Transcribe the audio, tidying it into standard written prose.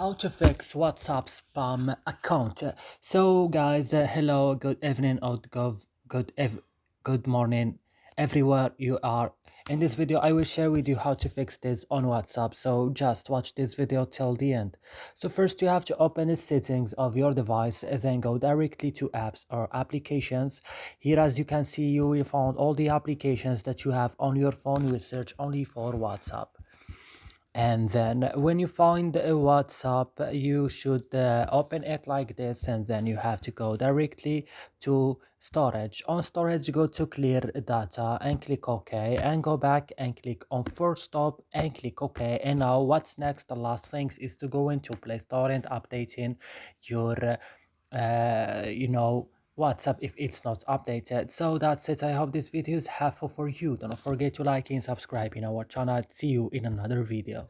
How to fix WhatsApp spam account. So guys, hello, good evening or good morning everywhere you are. In this video I will share with you how to fix this on WhatsApp, so just watch this video till the end. So first you have to open the settings of your device, then go directly to apps or applications. Here, as you can see, you will find all the applications that you have on your phone. You will search only for WhatsApp, and then when you find a WhatsApp, you should open it like this, and then you have to go directly to storage. On storage, go to clear data and click OK, and go back and click on force stop and click OK. And now what's next? The last things is to go into Play Store and updating your WhatsApp if it's not updated. So that's it. I hope this video is helpful for you. Don't forget to like and subscribe in our channel. See you in another video.